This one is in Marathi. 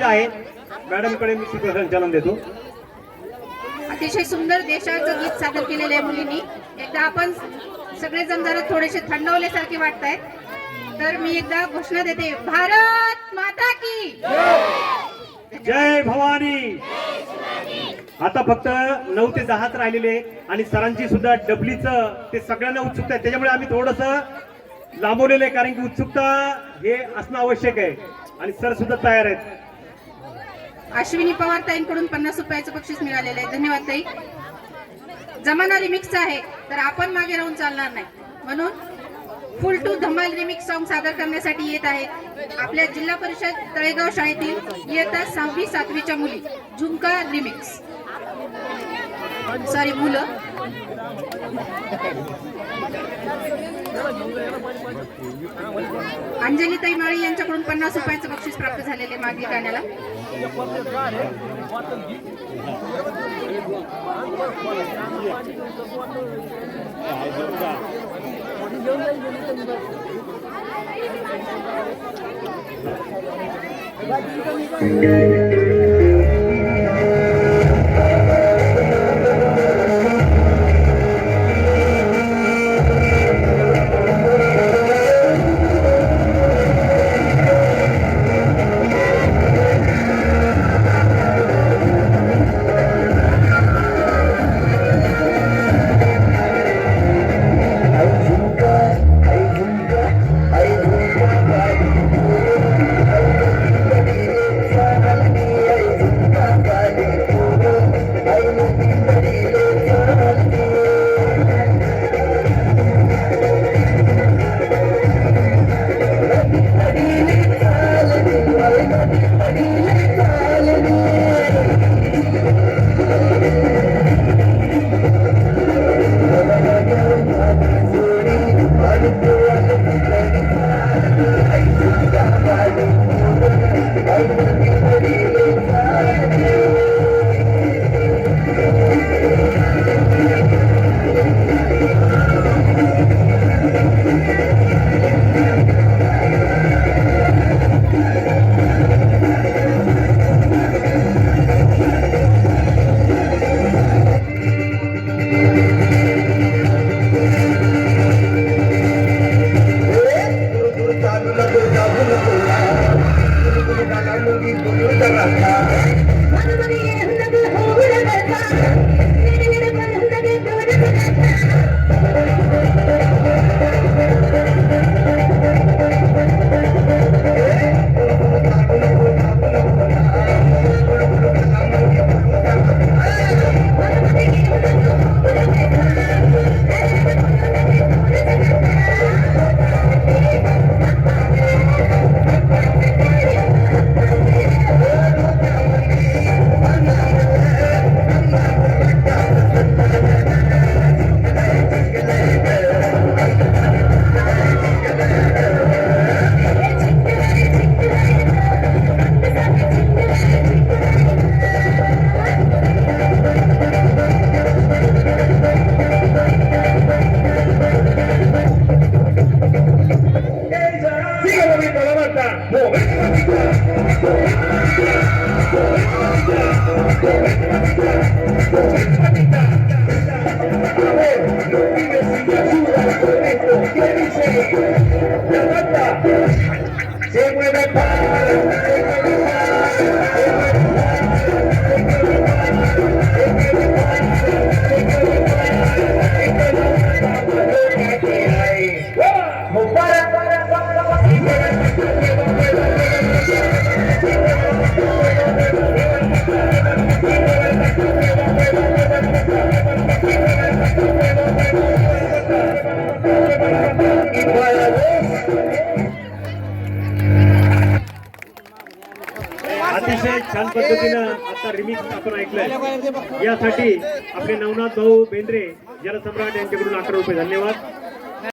वकील आहेत, मॅडमकडे मी सूत्रसंचालन देतो. अतिशय सुंदर देशाचं गीत सादर केलेले आहे मुलींनी. एकदा आपण सगळेजण जरा थोडेसे थंडवल्यासारखे वाटत आहेत, तर मी एकदा घोषणा देते, भारत माता की जय भवानी. आता फक्त 9 ते 10च राहिलेले आणि सरांची सुद्धा डबलीचं ते सगळ्यांना उत्सुकता आहे, त्याच्यामुळे आम्ही थोडंसं लांबवलेलं आहे, कारण की उत्सुकता हे असणं आवश्यक आहे आणि सर सुद्धा तयार आहेत. अश्विनी पवार ताईंकडून 50 रुपयाचं बक्षीस मिळालेलं आहे. धन्यवाद ताई. जमाना रिमिक्सचा आहे, तर आपण मागे राहून चालणार नाही, म्हणून फुल टू धमाल रिमिक्स सॉन्ग सादर करण्यासाठी येत आहेत आपल्या जिल्हा परिषद तळेगाव शाळेतील इयत्ता 6वी 7वीच्या मुली. झुमका रिमिक्स, सॉरी मुलं. अंजलीताई माळी यांच्याकडून 50 रुपयाचं बक्षीस प्राप्त झालेले मागील गाण्याला. अतिशय छान पद्धतीनं आता रिमिक्स आपण ऐकलंय, यासाठी आपले नवनाथ भाऊ बेंद्रे जलसम्राट यांच्याकडून 11 रुपये. धन्यवाद.